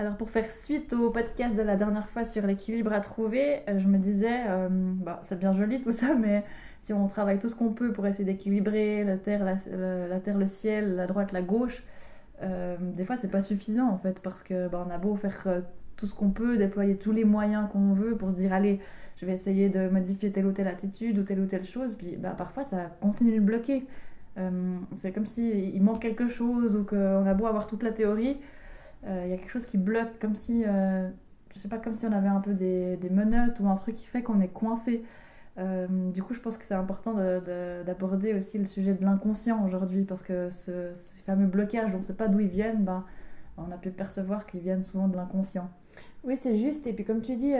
Alors pour faire suite au podcast de la dernière fois sur l'équilibre à trouver, je me disais, c'est bien joli tout ça, mais si on travaille tout ce qu'on peut pour essayer d'équilibrer la terre, la terre, le ciel, la droite, la gauche, des fois c'est pas suffisant en fait, parce que on a beau faire tout ce qu'on peut, déployer tous les moyens qu'on veut pour se dire allez, je vais essayer de modifier telle ou telle attitude ou telle chose, puis parfois ça continue de bloquer. C'est comme s'il manque quelque chose ou qu'on a beau avoir toute la théorie, il y a quelque chose qui bloque, comme si, je sais pas, comme si on avait un peu des menottes ou un truc qui fait qu'on est coincé. Du coup, je pense que c'est important d'aborder aussi le sujet de l'inconscient aujourd'hui, parce que ces fameux blocages, on ne sait pas d'où ils viennent, on a pu percevoir qu'ils viennent souvent de l'inconscient. Oui, c'est juste. Et puis comme tu dis,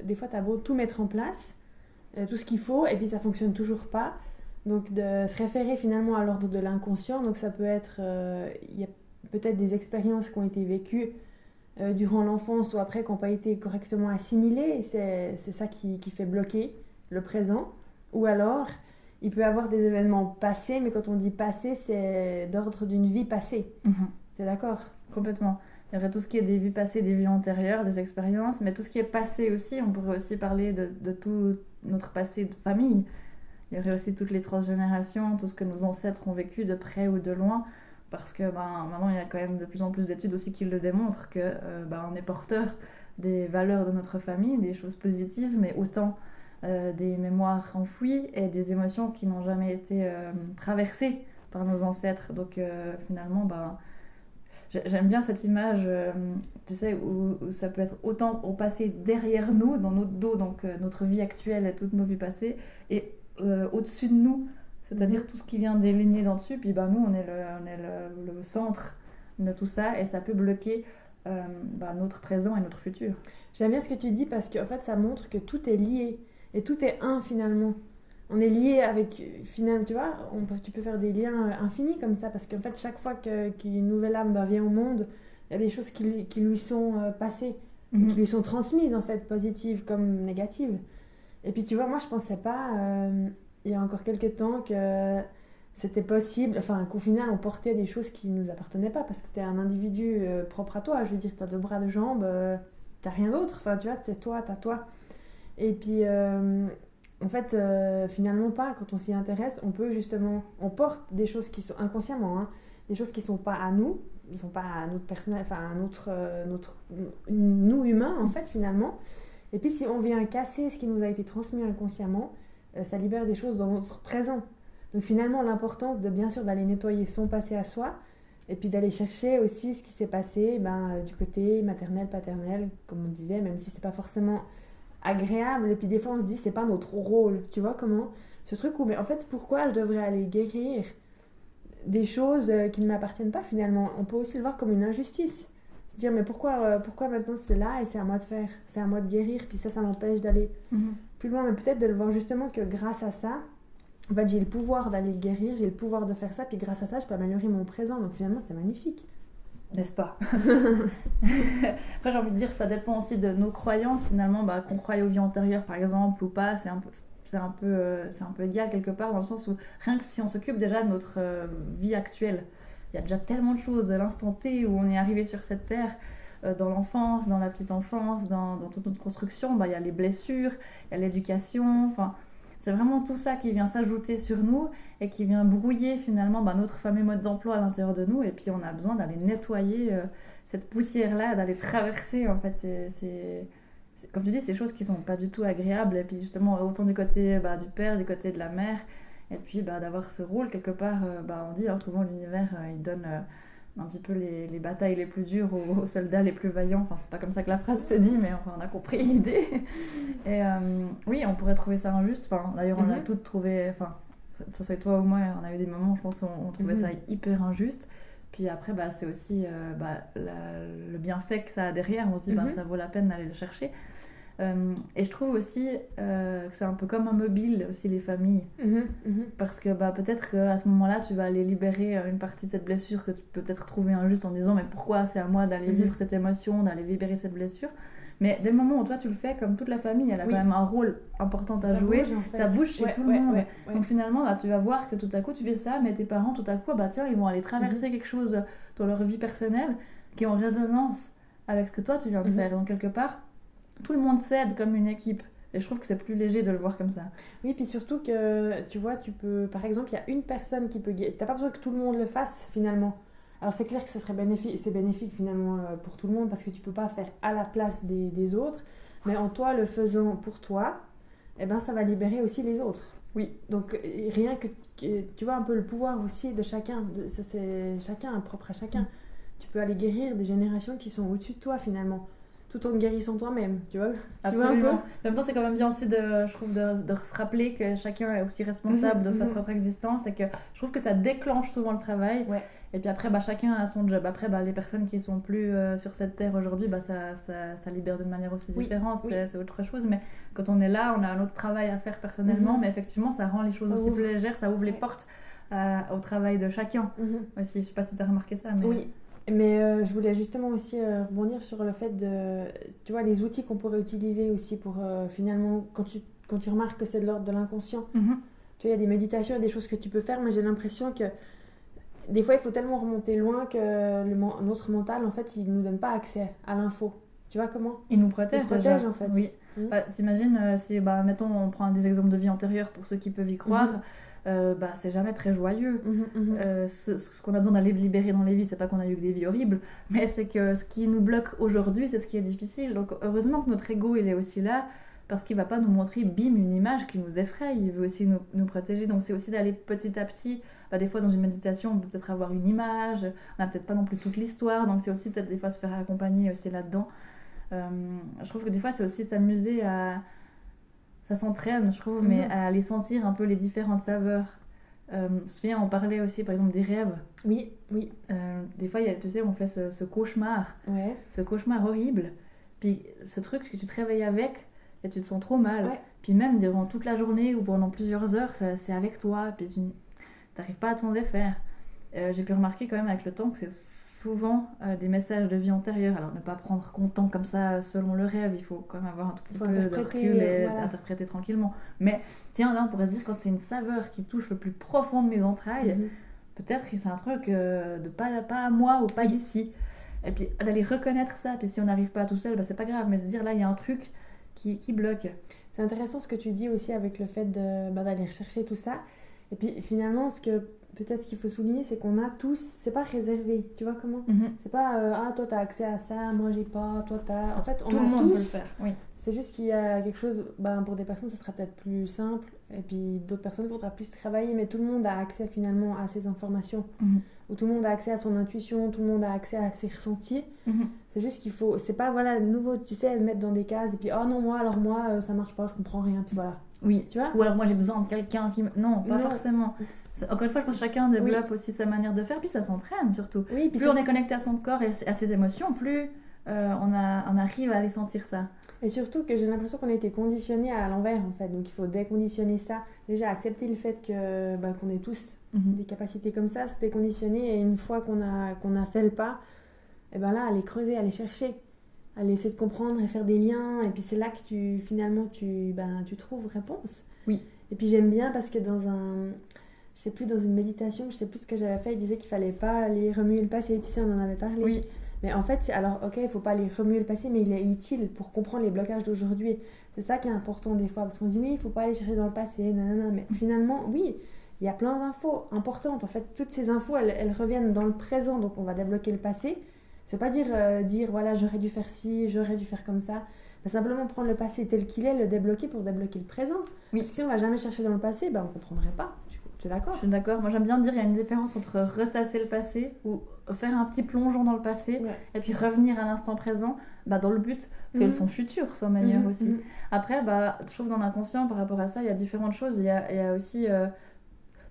des fois, tu as beau tout mettre en place, tout ce qu'il faut, et puis ça fonctionne toujours pas. Donc de se référer finalement à l'ordre de l'inconscient, donc ça peut être, il y a peut-être des expériences qui ont été vécues durant l'enfance ou après qui n'ont pas été correctement assimilées, et c'est ça qui fait bloquer le présent. Ou alors, il peut y avoir des événements passés, mais quand on dit passé, c'est d'ordre d'une vie passée. C'est d'accord? Complètement. Il y aurait tout ce qui est des vies passées, des vies antérieures, des expériences, mais tout ce qui est passé aussi, on pourrait aussi parler de tout notre passé de famille. Il y aurait aussi toutes les transgénérations, tout ce que nos ancêtres ont vécu de près ou de loin, parce que maintenant il y a quand même de plus en plus d'études aussi qui le démontrent, que on est porteur des valeurs de notre famille, des choses positives, mais autant des mémoires enfouies et des émotions qui n'ont jamais été traversées par nos ancêtres. Donc finalement, j'aime bien cette image, tu sais, où ça peut être autant au passé derrière nous, dans notre dos, donc notre vie actuelle et toutes nos vies passées, et au-dessus de nous, c'est-à-dire tout ce qui vient des lignées d'en dessus, puis nous on est le centre de tout ça, et ça peut bloquer notre présent et notre futur. J'aime bien ce que tu dis, parce qu'en fait ça montre que tout est lié, et tout est un finalement. On est lié avec, finalement, tu vois, tu peux faire des liens infinis comme ça, parce qu'en fait chaque fois qu'une nouvelle âme vient au monde, il y a des choses qui lui sont passées, qui lui sont transmises en fait, positives comme négatives. Et puis tu vois, moi je pensais pas, il y a encore quelques temps, que c'était possible, enfin qu'au final on portait des choses qui nous appartenaient pas, parce que t'es un individu propre à toi, je veux dire, t'as 2 bras, 2 jambes, t'as rien d'autre, enfin tu vois, t'es toi, t'as toi. Et puis en fait finalement pas, quand on s'y intéresse, on porte des choses qui sont inconsciemment, des choses qui sont pas à nous, qui sont pas à notre personnel, enfin à notre nous humains en fait finalement. Et puis si on vient casser ce qui nous a été transmis inconsciemment, ça libère des choses dans notre présent. Donc finalement l'importance de bien sûr d'aller nettoyer son passé à soi, et puis d'aller chercher aussi ce qui s'est passé du côté maternel, paternel, comme on disait, même si c'est pas forcément agréable. Et puis des fois on se dit c'est pas notre rôle, tu vois comment ce truc où mais en fait pourquoi je devrais aller guérir des choses qui ne m'appartiennent pas finalement. On peut aussi le voir comme une injustice. Se dire mais pourquoi maintenant c'est là et c'est à moi de faire, c'est à moi de guérir, puis ça m'empêche d'aller plus loin. Mais peut-être de le voir justement que grâce à ça, en fait j'ai le pouvoir d'aller le guérir, j'ai le pouvoir de faire ça, puis grâce à ça je peux améliorer mon présent. Donc finalement c'est magnifique, n'est-ce pas? Après j'ai envie de dire, ça dépend aussi de nos croyances finalement, qu'on croie aux vies antérieures par exemple ou pas, c'est un peu égal quelque part, dans le sens où rien que si on s'occupe déjà de notre vie actuelle, il y a déjà tellement de choses de l'instant T où on est arrivé sur cette terre, dans l'enfance, dans la petite enfance, dans toute notre construction, il y a les blessures, il y a l'éducation, enfin c'est vraiment tout ça qui vient s'ajouter sur nous et qui vient brouiller finalement notre fameux mode d'emploi à l'intérieur de nous, et puis on a besoin d'aller nettoyer cette poussière-là, d'aller traverser en fait c'est comme tu dis, ces choses qui sont pas du tout agréables, et puis justement autant du côté du père, du côté de la mère, et puis d'avoir ce rôle quelque part, on dit souvent l'univers il donne un petit peu les batailles les plus dures aux soldats les plus vaillants, enfin c'est pas comme ça que la phrase se dit, mais enfin on a compris l'idée. Et oui, on pourrait trouver ça injuste, d'ailleurs on l'a toutes trouvé, que ce soit toi ou moi, on a eu des moments je pense où on trouvait ça hyper injuste. Puis après, c'est aussi le bienfait que ça a derrière. On se dit, ça vaut la peine d'aller le chercher. Et je trouve aussi que c'est un peu comme un mobile, aussi, les familles. Parce que peut-être qu'à ce moment-là, tu vas aller libérer une partie de cette blessure que tu peux peut-être trouver injuste en disant, mais pourquoi c'est à moi d'aller vivre cette émotion, d'aller libérer cette blessure? Mais dès le moment où toi tu le fais, comme toute la famille, elle a quand même un rôle important à jouer, bouge, en fait. Ça bouge chez tout le monde. Donc finalement, tu vas voir que tout à coup tu fais ça, mais tes parents, tout à coup, tiens, ils vont aller traverser quelque chose dans leur vie personnelle qui est en résonance avec ce que toi tu viens de faire. Donc quelque part, tout le monde s'aide comme une équipe. Et je trouve que c'est plus léger de le voir comme ça. Oui, puis surtout que, tu vois, tu peux... Par exemple, il y a une personne qui peut... T'as pas besoin que tout le monde le fasse, finalement. Alors, c'est clair que ça serait bénéfique, c'est bénéfique, finalement, pour tout le monde, parce que tu peux pas faire à la place des autres. Mais en toi, le faisant pour toi, eh ben, ça va libérer aussi les autres. Oui. Donc, rien que... Tu vois, un peu le pouvoir aussi de chacun. Ça, c'est chacun, propre à chacun. Tu peux aller guérir des générations qui sont au-dessus de toi, finalement. Tout en guérissant toi-même, tu vois. Absolument. Tu vois un peu. En même temps, c'est quand même bien aussi je trouve, de se rappeler que chacun est aussi responsable de sa propre existence et que je trouve que ça déclenche souvent le travail. Ouais. Et puis après, chacun a son job. Après, les personnes qui sont plus sur cette terre aujourd'hui, ça libère d'une manière aussi différente. Oui. C'est autre chose. Mais quand on est là, on a un autre travail à faire personnellement. Mais effectivement, ça rend les choses aussi plus légères. Ça ouvre les portes au travail de chacun aussi. Je sais pas si tu as remarqué ça. Mais... Oui. Mais je voulais justement aussi rebondir sur le fait de, tu vois, les outils qu'on pourrait utiliser aussi pour finalement, quand tu remarques que c'est de l'ordre de l'inconscient, tu vois, il y a des méditations et des choses que tu peux faire, mais j'ai l'impression que des fois, il faut tellement remonter loin que notre mental, en fait, il ne nous donne pas accès à l'info. Tu vois comment ? Il nous protège. Il protège, en fait. Oui. T'imagines, si, mettons, on prend des exemples de vie antérieure pour ceux qui peuvent y croire. C'est jamais très joyeux. Ce qu'on a besoin d'aller libérer dans les vies, c'est pas qu'on a eu que des vies horribles, mais c'est que ce qui nous bloque aujourd'hui, c'est ce qui est difficile. Donc heureusement que notre ego il est aussi là, parce qu'il va pas nous montrer une image qui nous effraie, il veut aussi nous protéger. Donc c'est aussi d'aller petit à petit, des fois dans une méditation on peut peut-être avoir une image, on n'a peut-être pas non plus toute l'histoire, donc c'est aussi peut-être des fois se faire accompagner aussi là-dedans. Je trouve que des fois c'est aussi s'amuser à... Ça s'entraîne, je trouve, mais à aller sentir un peu les différentes saveurs. Je me souviens, on parlait aussi, par exemple, des rêves. Oui. Des fois, tu sais, on fait ce cauchemar. Ouais. Ce cauchemar horrible. Puis ce truc que tu te réveilles avec et tu te sens trop mal. Ouais. Puis même durant toute la journée ou pendant plusieurs heures, c'est avec toi. Puis tu n'arrives pas à t'en défaire. J'ai pu remarquer quand même avec le temps que c'est souvent des messages de vie antérieure. Alors ne pas prendre comptant comme ça selon le rêve, il faut quand même avoir un tout petit peu de recul et interpréter tranquillement. Mais tiens, là on pourrait se dire quand c'est une saveur qui touche le plus profond de mes entrailles, peut-être que c'est un truc de pas à moi ou pas d'ici. Et puis d'aller reconnaître ça, puis si on n'arrive pas tout seul, c'est pas grave, mais se dire là il y a un truc qui bloque. C'est intéressant ce que tu dis aussi avec le fait d'aller rechercher tout ça. Et puis finalement, peut-être ce qu'il faut souligner, c'est qu'on a tous, c'est pas réservé, tu vois comment ? C'est pas toi t'as accès à ça, moi j'ai pas, toi t'as. En fait, on tout a le monde tous. peut le faire, oui. C'est juste qu'il y a quelque chose, pour des personnes ça sera peut-être plus simple, et puis d'autres personnes il faudra plus travailler, mais tout le monde a accès finalement à ces informations, ou tout le monde a accès à son intuition, tout le monde a accès à ses ressentis. C'est juste qu'il faut, c'est pas nouveau, tu sais, mettre dans des cases, et puis oh non, moi ça marche pas, je comprends rien, puis voilà. Oui, tu vois ? Ou alors moi j'ai besoin de quelqu'un qui Non, pas forcément. Encore une fois, je pense que chacun développe aussi sa manière de faire, puis ça s'entraîne surtout. Oui, plus on est connecté à son corps et à ses émotions, plus on arrive à aller sentir ça. Et surtout que j'ai l'impression qu'on a été conditionné à l'envers en fait, donc il faut déconditionner ça. Déjà accepter le fait qu'on ait tous des capacités comme ça, c'était conditionné, et une fois qu'on a fait le pas, et là aller creuser, aller chercher, aller essayer de comprendre et faire des liens, et puis c'est là que tu trouves réponse. Oui. Et puis j'aime bien parce que dans une méditation, je sais plus ce que j'avais fait, il disait qu'il fallait pas aller remuer le passé, tu sais, on en avait parlé. Oui. Mais en fait, il faut pas aller remuer le passé, mais il est utile pour comprendre les blocages d'aujourd'hui. C'est ça qui est important des fois, parce qu'on se dit oui, il faut pas aller chercher dans le passé, nanana, mais finalement, oui, il y a plein d'infos importantes. En fait, toutes ces infos, elles reviennent dans le présent, donc on va débloquer le passé. C'est pas dire voilà, j'aurais dû faire ci, j'aurais dû faire comme ça. Mais simplement prendre le passé tel qu'il est, le débloquer pour débloquer le présent. Oui. Parce que si on va jamais chercher dans le passé, on comprendrait pas. Tu es d'accord ? Je suis d'accord. Moi j'aime bien dire qu'il y a une différence entre ressasser le passé ou faire un petit plongeon dans le passé et puis revenir à l'instant présent dans le but que son futur soit meilleur aussi. Après, je trouve dans l'inconscient par rapport à ça, il y a différentes choses. Il y a aussi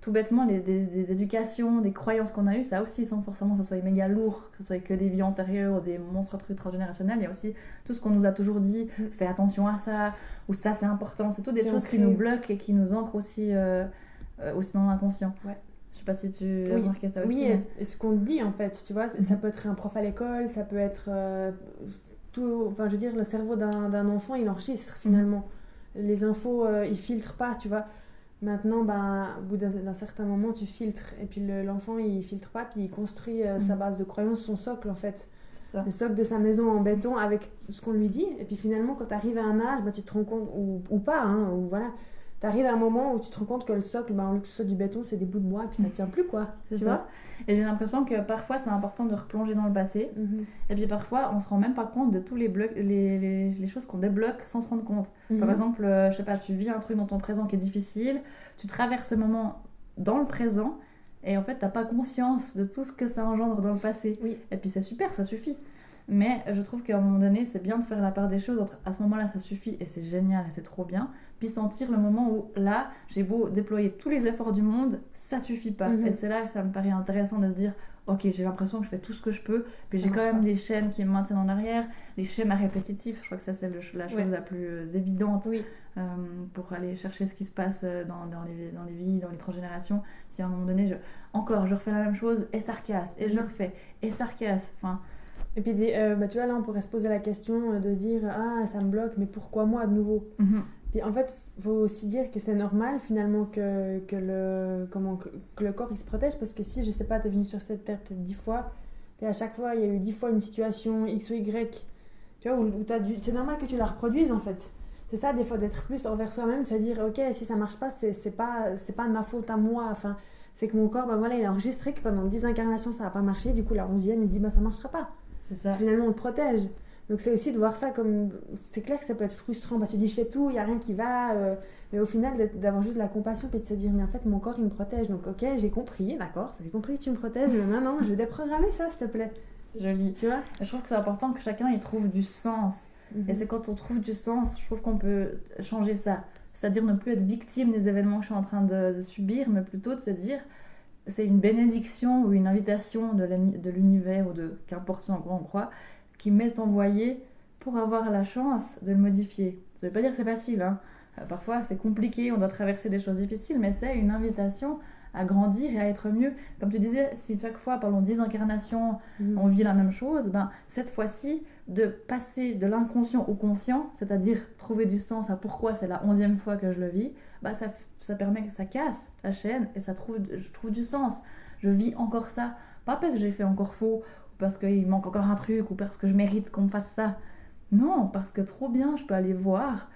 tout bêtement des éducations, des croyances qu'on a eues, ça aussi sans forcément que ça soit méga lourd, que ce soit que des vies antérieures ou des monstres trucs transgénérationnels. Il y a aussi tout ce qu'on nous a toujours dit, fais attention à ça, ou ça c'est important, c'est toutes des choses qui nous bloquent et qui nous ancrent aussi dans l'inconscient. Ouais. Je sais pas si tu as remarqué ça aussi. Oui, et ce qu'on te dit en fait, tu vois, ça peut être un prof à l'école, ça peut être tout, enfin je veux dire, le cerveau d'un enfant il enregistre finalement. Les infos, il filtre pas, tu vois. Maintenant, au bout d'un certain moment, tu filtres. Et puis l'enfant, il filtre pas, puis il construit sa base de croyances, son socle, en fait. ça. le socle de sa maison en béton avec ce qu'on lui dit. Et puis finalement, quand tu arrives à un âge, bah, tu te rends compte, ou pas, hein, ou voilà, tu arrives à un moment où tu te rends compte que le socle, bah, au lieu que ce soit du béton, c'est des bouts de bois, et puis ça tient plus, quoi. C'est Tu ça. vois. Et j'ai l'impression que parfois c'est important de replonger dans le passé. Et puis parfois on se rend même pas compte de tous les blocs, les choses qu'on débloque sans se rendre compte. Par exemple, je sais pas, tu vis un truc dans ton présent qui est difficile, tu traverses ce moment dans le présent et en fait t'as pas conscience de tout ce que ça engendre dans le passé. Oui. Et puis c'est super, ça suffit. Mais je trouve qu'à un moment donné, c'est bien de faire la part des choses entre à ce moment-là ça suffit et c'est génial et c'est trop bien, puis sentir le moment où là, j'ai beau déployer tous les efforts du monde, ça suffit pas. Et c'est là que ça me paraît intéressant de se dire ok, j'ai l'impression que je fais tout ce que je peux, puis Ça j'ai quand marche même pas. des chaînes qui me maintiennent en arrière, les schémas répétitifs, je crois que ça c'est la chose Ouais. la plus évidente Oui. pour aller chercher ce qui se passe dans les vies, dans les transgénérations. Si à un moment donné, je refais la même chose et ça recasse, et je refais, et ça recasse. Enfin, Et puis, bah, tu vois, là, on pourrait se poser la question de se dire, ah, ça me bloque, mais pourquoi moi de nouveau? Puis en fait, il faut aussi dire que c'est normal finalement que le corps il se protège, parce que si, je sais pas, t'es venu sur cette terre peut-être 10 fois, et à chaque fois il y a eu 10 fois une situation X ou Y, tu vois, où c'est normal que tu la reproduises en fait. C'est ça, des fois, d'être plus envers soi-même, se dire, ok, si ça marche pas, c'est pas de ma faute à moi, enfin, c'est que mon corps, bah voilà, il a enregistré que pendant 10 incarnations ça n'a pas marché, du coup la 11e il se dit, bah ça marchera pas. c'est ça. Finalement on le protège. Donc c'est aussi de voir ça comme... C'est clair que ça peut être frustrant parce que tu dis je fais tout, il n'y a rien qui va. Mais au final d'avoir juste de la compassion et de se dire mais en fait mon corps il me protège. Donc ok, j'ai compris, d'accord, j'ai compris que tu me protèges, mais maintenant je vais déprogrammer ça s'il te plaît. Joli. Tu vois. Je trouve que c'est important que chacun y trouve du sens. Et c'est quand on trouve du sens, je trouve qu'on peut changer ça. C'est-à-dire ne plus être victime des événements que je suis en train de subir, mais plutôt de se dire c'est une bénédiction ou une invitation de l'univers ou de qu'importe ce en quoi on croit, qui m'est envoyé pour avoir la chance de le modifier. Ça veut pas dire que c'est facile, hein. Parfois c'est compliqué, on doit traverser des choses difficiles, mais c'est une invitation à grandir et à être mieux. Comme tu disais, si chaque fois pendant 10 incarnations on vit la même chose, ben, cette fois-ci de passer de l'inconscient au conscient, c'est-à-dire trouver du sens à pourquoi c'est la 11e fois que je le vis, ben, ça permet que ça casse la chaîne et je trouve du sens. Je vis encore ça, pas parce que j'ai fait encore faux, parce qu'il manque encore un truc ou parce que je mérite qu'on me fasse ça. Non, parce que trop bien, je peux aller voir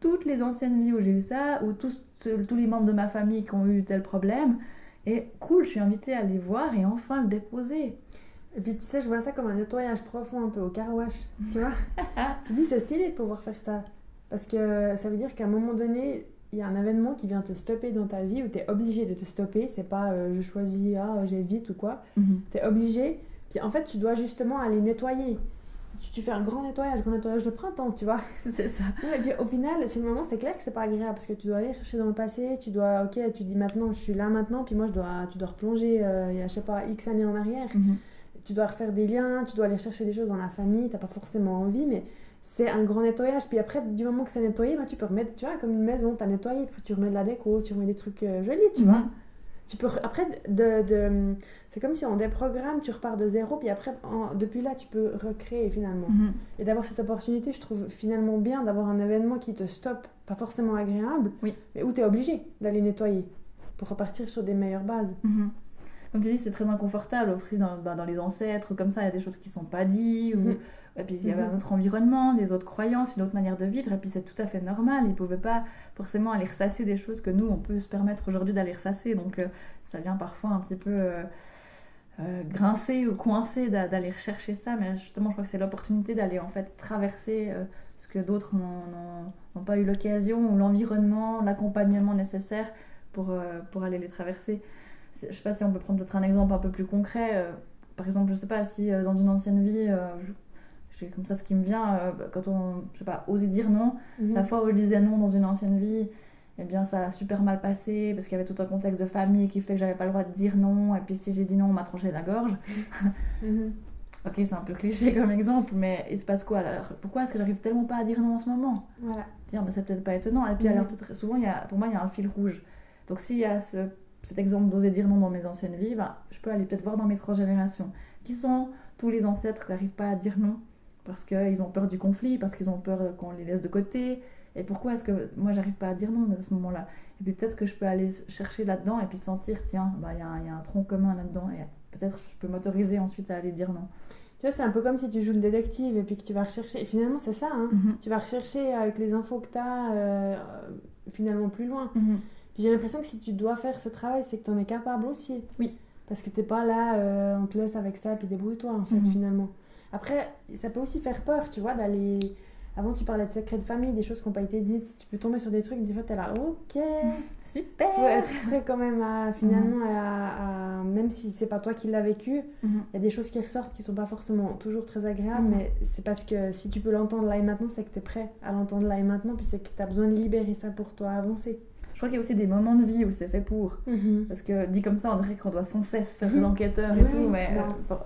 toutes les anciennes vies où j'ai eu ça, ou tous les membres de ma famille qui ont eu tel problème. Et cool, je suis invitée à les voir et enfin le déposer. Et puis tu sais, je vois ça comme un nettoyage profond un peu au car wash, tu vois. Tu dis c'est stylé de pouvoir faire ça. Parce que ça veut dire qu'à un moment donné, il y a un événement qui vient te stopper dans ta vie où tu es obligé de te stopper. C'est pas je choisis, j'évite ou quoi. Tu es obligé. Puis en fait, tu dois justement aller nettoyer. Tu fais un grand nettoyage de printemps, tu vois. C'est ça. Et puis au final, sur le moment, c'est clair que c'est pas agréable parce que tu dois aller chercher dans le passé. Tu dois, ok, tu dis maintenant, je suis là maintenant. Puis moi, tu dois replonger il y a, je sais pas, X années en arrière. Tu dois refaire des liens, tu dois aller chercher des choses dans la famille. T'as pas forcément envie, mais c'est un grand nettoyage. Puis après, du moment que c'est nettoyé, bah, tu peux remettre, tu vois, comme une maison, t'as nettoyé, puis tu remets de la déco, tu remets des trucs jolis, tu vois. Tu peux, après, c'est comme si on déprogramme, tu repars de zéro, puis après, depuis là, tu peux recréer finalement. Et d'avoir cette opportunité, je trouve finalement bien d'avoir un événement qui te stoppe, pas forcément agréable, mais où tu es obligé d'aller nettoyer pour repartir sur des meilleures bases. Comme tu dis, c'est très inconfortable. Dans les ancêtres, comme ça, il y a des choses qui ne sont pas dites. Et puis il y avait un autre environnement, des autres croyances, une autre manière de vivre. Et puis c'est tout à fait normal. Ils ne pouvaient pas forcément aller ressasser des choses que nous, on peut se permettre aujourd'hui d'aller ressasser. Donc ça vient parfois un petit peu grincer ou coincer d'aller rechercher ça. Mais justement, je crois que c'est l'opportunité d'aller en fait traverser ce que d'autres n'ont pas eu l'occasion, ou l'environnement, l'accompagnement nécessaire pour aller les traverser. Je ne sais pas si on peut prendre peut-être un exemple un peu plus concret. Par exemple, je ne sais pas si dans une ancienne vie, j'ai comme ça ce qui me vient, quand on, je sais pas, osait dire non. La fois où je disais non dans une ancienne vie, eh bien ça a super mal passé parce qu'il y avait tout un contexte de famille qui fait que j'avais pas le droit de dire non. Et puis si j'ai dit non, on m'a tranché la gorge. Ok, c'est un peu cliché comme exemple, mais il se passe quoi alors? Pourquoi est-ce que j'arrive tellement pas à dire non en ce moment? Voilà. Tiens, c'est peut-être pas étonnant. Et puis alors, souvent, pour moi, il y a un fil rouge. Donc s'il y a cet exemple d'oser dire non dans mes anciennes vies, je peux aller peut-être voir dans mes transgénérations. Qui sont tous les ancêtres qui n'arrivent pas à dire non parce qu'ils ont peur du conflit, parce qu'ils ont peur qu'on les laisse de côté. Et pourquoi est-ce que moi, j'arrive pas à dire non à ce moment-là? Et puis peut-être que je peux aller chercher là-dedans et puis sentir, tiens, il y a un tronc commun là-dedans. Et peut-être je peux m'autoriser ensuite à aller dire non. Tu vois, c'est un peu comme si tu joues le détective et puis que tu vas rechercher. Et finalement, c'est ça, hein. Tu vas rechercher avec les infos que tu as finalement plus loin. Puis j'ai l'impression que si tu dois faire ce travail, c'est que tu en es capable aussi. Oui. Parce que t'es pas là, on te laisse avec ça, puis débrouille-toi, en fait, finalement. Après, ça peut aussi faire peur, tu vois, d'aller... Avant, tu parlais de secrets de famille, des choses qui n'ont pas été dites. Tu peux tomber sur des trucs, des fois, t'es là, ok. Super. Faut être prêt quand même à, finalement, même si c'est pas toi qui l'as vécu, il y a des choses qui ressortent qui sont pas forcément toujours très agréables, mais c'est parce que si tu peux l'entendre là et maintenant, c'est que t'es prêt à l'entendre là et maintenant, puis c'est que t'as besoin de libérer ça pour toi avancer. Je crois qu'il y a aussi des moments de vie où c'est fait pour. Parce que dit comme ça, on dirait qu'on doit sans cesse faire l'enquêteur et tout, mais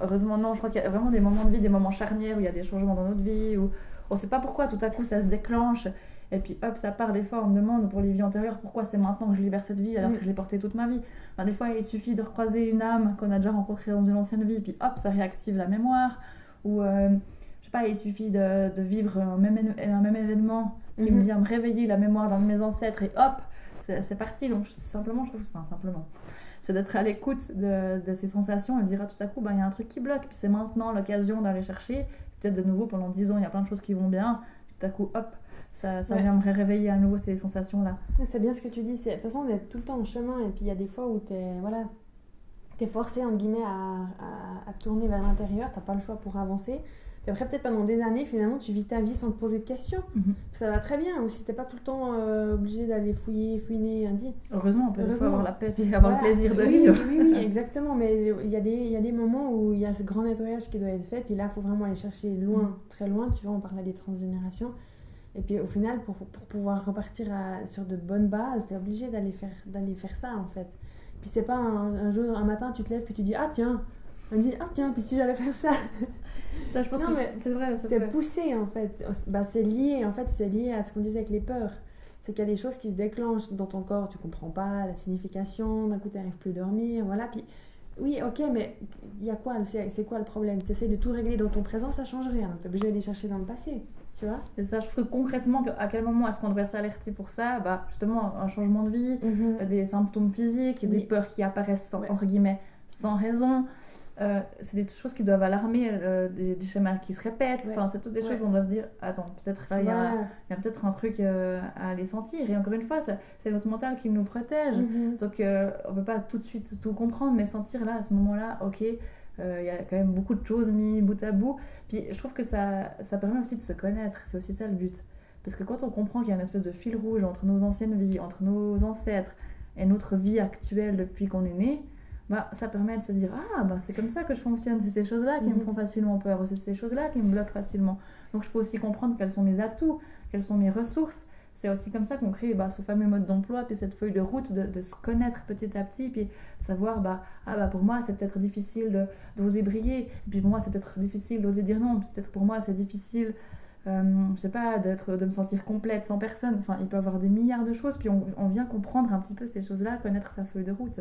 heureusement non, je crois qu'il y a vraiment des moments de vie, des moments charnières où il y a des changements dans notre vie, où on ne sait pas pourquoi tout à coup ça se déclenche, et puis hop, ça part. Des fois on me demande pour les vies antérieures pourquoi c'est maintenant que je libère cette vie alors que je l'ai portée toute ma vie. Enfin, des fois il suffit de recroiser une âme qu'on a déjà rencontrée dans une ancienne vie, puis hop, ça réactive la mémoire, ou je sais pas, il suffit de vivre un même événement qui me vient me réveiller la mémoire d'un de mes ancêtres, et hop, c'est parti. Donc simplement, je trouve, c'est d'être à l'écoute de ces sensations et se dire tout à coup, il y a un truc qui bloque, puis c'est maintenant l'occasion d'aller chercher. Peut-être de nouveau, pendant 10 ans, il y a plein de choses qui vont bien, tout à coup, hop, ça vient me réveiller à nouveau ces sensations-là. C'est bien ce que tu dis. De toute façon, on est tout le temps en chemin, et puis il y a des fois où t'es forcé, entre guillemets, à tourner vers l'intérieur, t'as pas le choix pour avancer. Et après, peut-être pendant des années, finalement, tu vis ta vie sans te poser de questions. Ça va très bien. Ou si t'es pas tout le temps obligé d'aller fouiner, dire. Heureusement, on peut avoir la paix et avoir le plaisir de vivre. Oui, exactement. Mais il y a des moments où il y a ce grand nettoyage qui doit être fait. Puis là, il faut vraiment aller chercher loin, très loin. Tu vois, on parlait des transgénérations. Et puis au final, pour pouvoir repartir sur de bonnes bases, t'es obligé d'aller faire ça, en fait. Puis c'est pas un matin, tu te lèves puis tu dis « Ah tiens !» On dit « Ah tiens, puis si j'allais faire ça ?» Ça, je pense que c'est vrai. T'es poussé, en fait. C'est lié à ce qu'on disait avec les peurs. C'est qu'il y a des choses qui se déclenchent dans ton corps, tu comprends pas la signification, d'un coup tu n'arrives plus à dormir, voilà. Puis oui, ok, mais il y a quoi, c'est quoi le problème? Tu essaies de tout régler dans ton présent, ça change rien. Tu es obligé d'aller chercher dans le passé, tu vois. C'est ça, je trouve concrètement à quel moment est-ce qu'on devrait s'alerter pour ça? Justement, un changement de vie, des symptômes physiques, des peurs qui apparaissent entre guillemets sans raison. C'est des choses qui doivent alarmer, des schémas qui se répètent. Enfin, c'est toutes des choses où on doit se dire attends, peut-être là il y a peut-être un truc à aller sentir. Et encore une fois, c'est notre mental qui nous protège. Donc on peut pas tout de suite tout comprendre, mais sentir là à ce moment-là, ok, il y a quand même beaucoup de choses mises bout à bout. Puis je trouve que ça permet aussi de se connaître. C'est aussi ça le but. Parce que quand on comprend qu'il y a une espèce de fil rouge entre nos anciennes vies, entre nos ancêtres et notre vie actuelle depuis qu'on est né, ça permet de se dire c'est comme ça que je fonctionne, c'est ces choses-là qui me font facilement peur, c'est ces choses-là qui me bloquent facilement. Donc je peux aussi comprendre quels sont mes atouts, quelles sont mes ressources. C'est aussi comme ça qu'on crée ce fameux mode d'emploi, puis cette feuille de route de se connaître petit à petit, puis savoir pour moi c'est peut-être difficile d'oser briller, et puis pour moi c'est peut-être difficile d'oser dire non, peut-être pour moi c'est difficile je sais pas, de me sentir complète sans personne. Enfin, il peut y avoir des milliards de choses, puis on vient comprendre un petit peu ces choses-là, connaître sa feuille de route.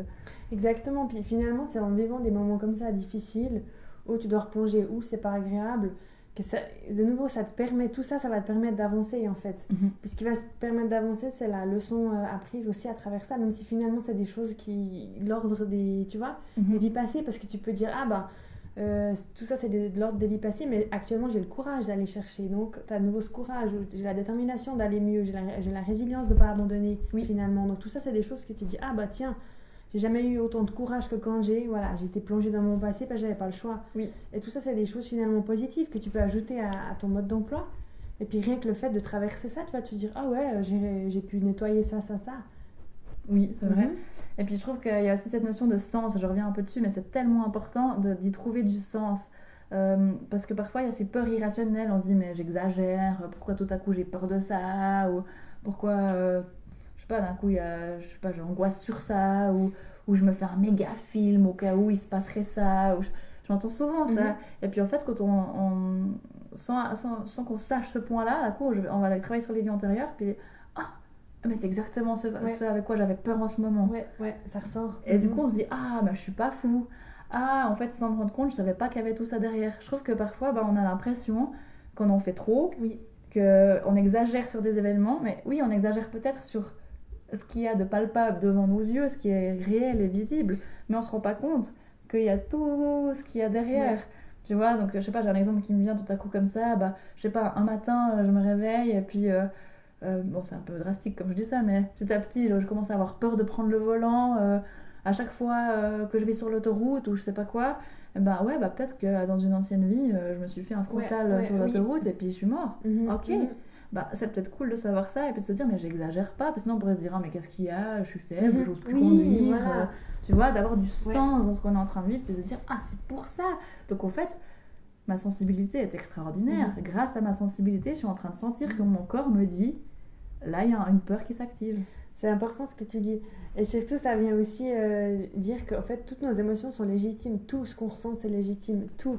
Exactement, puis finalement, c'est en vivant des moments comme ça difficiles, où tu dois replonger, où c'est pas agréable, que ça, de nouveau, tout ça, ça va te permettre d'avancer, en fait. Puis ce qui va te permettre d'avancer, c'est la leçon apprise aussi à travers ça, même si finalement, c'est des choses l'ordre des, tu vois, des vies passées, parce que tu peux dire, tout ça c'est de l'ordre des vies passées, mais actuellement j'ai le courage d'aller chercher, donc tu as de nouveau ce courage, j'ai la détermination d'aller mieux, j'ai la résilience de ne pas abandonner finalement, donc tout ça c'est des choses que tu dis tiens, j'ai jamais eu autant de courage que quand j'ai été plongée dans mon passé parce que j'avais pas le choix, et tout ça c'est des choses finalement positives que tu peux ajouter à ton mode d'emploi, et puis rien que le fait de traverser ça, tu vas te dire j'ai pu nettoyer ça. Oui, c'est vrai. Et puis je trouve qu'il y a aussi cette notion de sens, je reviens un peu dessus, mais c'est tellement important d'y trouver du sens. Parce que parfois il y a ces peurs irrationnelles, on dit mais j'exagère, pourquoi tout à coup j'ai peur de ça, ou pourquoi, je sais pas, d'un coup j'angoisse sur ça, ou je me fais un méga film au cas où il se passerait ça, j'entends souvent ça. Et puis en fait quand sans qu'on sache ce point-là, d'un coup on va aller travailler sur les vies antérieures, puis mais c'est exactement ce avec quoi j'avais peur en ce moment. Ouais, ça ressort. Et du coup, on se dit, je suis pas fou. En fait, sans me rendre compte, je savais pas qu'il y avait tout ça derrière. Je trouve que parfois, on a l'impression qu'on en fait trop, qu'on exagère sur des événements, mais oui, on exagère peut-être sur ce qu'il y a de palpable devant nos yeux, ce qui est réel et visible, mais on se rend pas compte qu'il y a tout ce qu'il y a derrière. Tu vois, donc je sais pas, j'ai un exemple qui me vient tout à coup comme ça. Bah, je sais pas, un matin, je me réveille et puis. Bon, c'est un peu drastique comme je dis ça, mais petit à petit, je commence à avoir peur de prendre le volant. À chaque fois que je vais sur l'autoroute ou je sais pas quoi, bah ouais, bah peut-être que dans une ancienne vie, je me suis fait un frontal sur l'autoroute et puis je suis mort. Ok, bah c'est peut-être cool de savoir ça et puis de se dire, mais j'exagère pas, parce que sinon on pourrait se dire, ah, mais qu'est-ce qu'il y a, je suis faible, j'ose plus conduire. Voilà. Tu vois, d'avoir du sens dans ce qu'on est en train de vivre, puis de se dire, ah, c'est pour ça. Donc en fait, ma sensibilité est extraordinaire. Grâce à ma sensibilité, je suis en train de sentir que mon corps me dit, là, il y a une peur qui s'active. C'est important ce que tu dis. Et surtout, ça vient aussi dire qu'en fait, toutes nos émotions sont légitimes. Tout ce qu'on ressent, c'est légitime. Tout.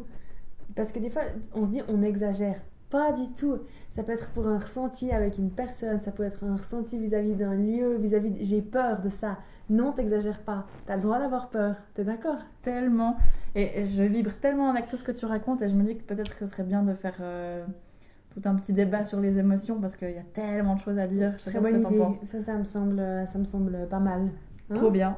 Parce que des fois, on se dit, on exagère. Pas du tout. Ça peut être pour un ressenti avec une personne, ça peut être un ressenti vis-à-vis d'un lieu, vis-à-vis j'ai peur de ça. Non, t'exagères pas. T'as le droit d'avoir peur. T'es d'accord? Tellement. Et je vibre tellement avec tout ce que tu racontes et je me dis que peut-être que ce serait bien de faire tout un petit débat sur les émotions parce qu'il y a tellement de choses à dire. Je sais Très pas ce bonne que t'en idée. penses. Ça me semble pas mal. Trop bien.